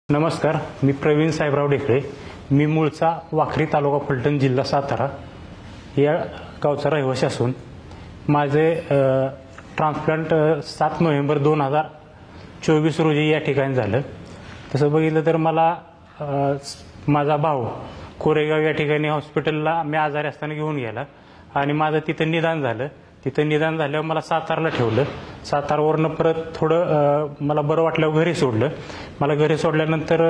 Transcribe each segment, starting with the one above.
नमस्कार, मी प्रवीण साहेबराव ढेकळे. मी मूळचा वाखरी तालुका फलटण जिल्हा सातारा या गावचा रहिवासी असून माझे ट्रान्सप्लांट 7 नोव्हेंबर 2024 रोजी या ठिकाणी झालं. तसं बघितलं तर मला माझा भाऊ कोरेगाव या ठिकाणी हॉस्पिटलला मी आजारी असताना घेऊन गेला आणि माझं तिथं निदान झालं. तिथं निदान झाल्यावर मला सातारला ठेवलं. सातारवरनं परत थोडं मला बरं वाटल्यावर घरी सोडलं. मला घरी सोडल्यानंतर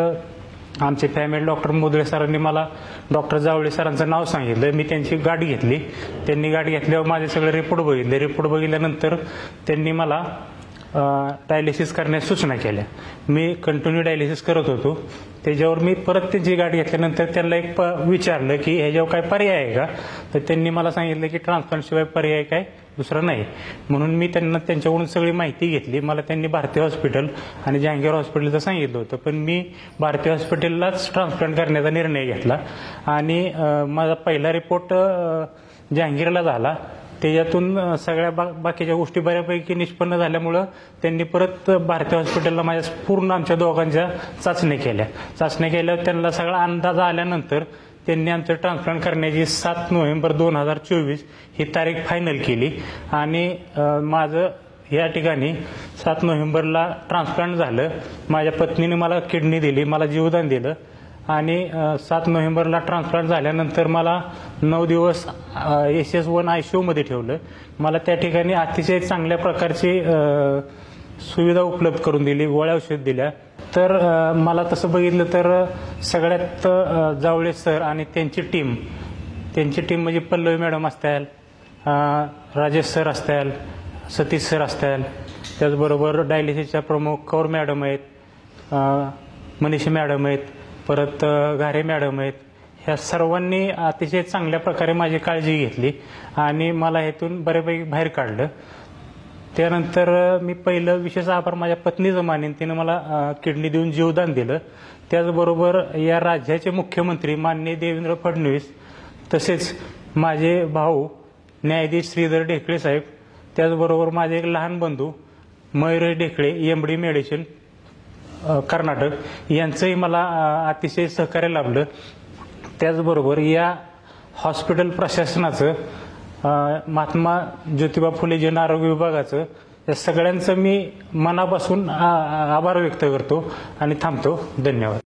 आमचे फॅमिली डॉक्टर मोदळे सरांनी मला डॉक्टर जावळे सरांचं नाव सांगितलं. मी त्यांची गाठ घेतली. त्यांनी गाठ घेतल्यावर माझे सगळे रिपोर्ट बघितले. रिपोर्ट बघितल्यानंतर त्यांनी मला डायलिसिस करण्यास सूचना केल्या. मी कंटिन्यू डायलिसिस करत होतो. त्याच्यावर मी परत त्यांची गाठ घेतल्यानंतर त्यांना एक विचारलं की ह्याच्यावर काय पर्याय आहे का. तर त्यांनी मला सांगितलं की ट्रान्सप्लांटशिवाय पर्याय काय दुसरा नाही. म्हणून मी त्यांच्याकडून सगळी माहिती घेतली. मला त्यांनी भारतीय हॉस्पिटल आणि जहांगीर हॉस्पिटलचं सांगितलं होतं, पण मी भारतीय हॉस्पिटललाच ट्रान्सप्लांट करण्याचा निर्णय घेतला आणि माझा पहिला रिपोर्ट जहांगीरला झाला. त्याच्यातून सगळ्या बाकीच्या गोष्टी बऱ्यापैकी निष्पन्न झाल्यामुळं त्यांनी परत भारतीय हॉस्पिटलला माझ्या पूर्ण आमच्या दोघांच्या चाचण्या केल्या. त्यांना सगळा अंदाज आल्यानंतर त्यांनी आमचं ट्रान्सप्लांट करण्याची 7 नोव्हेंबर 2024 ही तारीख फायनल केली आणि माझं या ठिकाणी 7 नोव्हेंबरला ट्रान्सप्लांट झालं. माझ्या पत्नीने मला किडनी दिली, मला जीवदान दिलं आणि 7 नोव्हेंबरला ट्रान्सप्लांट झाल्यानंतर मला 9 दिवस SS1 ICU मध्ये ठेवलं. मला त्या ठिकाणी अतिशय चांगल्या प्रकारची सुविधा उपलब्ध करून दिली, गोळ्या औषध दिल्या. तर मला तसं बघितलं तर सगळ्यात जावळे सर आणि त्यांची टीम म्हणजे पल्लवी मॅडम असतील, राजेश सर असतील, सतीश सर असतील, त्याचबरोबर डायलिसिसच्या प्रमुख कौर मॅडम आहेत, मनीषा मॅडम आहेत, परत घारे मॅडम आहेत. ह्या सर्वांनी अतिशय चांगल्या प्रकारे माझी काळजी घेतली आणि मला हेतून बऱ्यापैकी बाहेर काढलं. त्यानंतर मी पहिलं विशेष आभार माझ्या पत्नीचं मानेन. तिनं मला किडनी देऊन जीवदान दिलं. त्याचबरोबर या राज्याचे मुख्यमंत्री माननीय देवेंद्र फडणवीस, तसेच माझे भाऊ न्यायाधीश श्रीधर ढेकळे साहेब, त्याचबरोबर माझे एक लहान बंधू मयूरेश ढेकळे MD मेडिसिन कर्नाटक, यांचंही मला अतिशय सहकार्य लाभलं. त्याचबरोबर या हॉस्पिटल प्रशासनाचं, महात्मा ज्योतिबा फुले जन आरोग्य विभागाचं, या सगळ्यांचं मी मनापासून आभार व्यक्त करतो आणि थांबतो. धन्यवाद.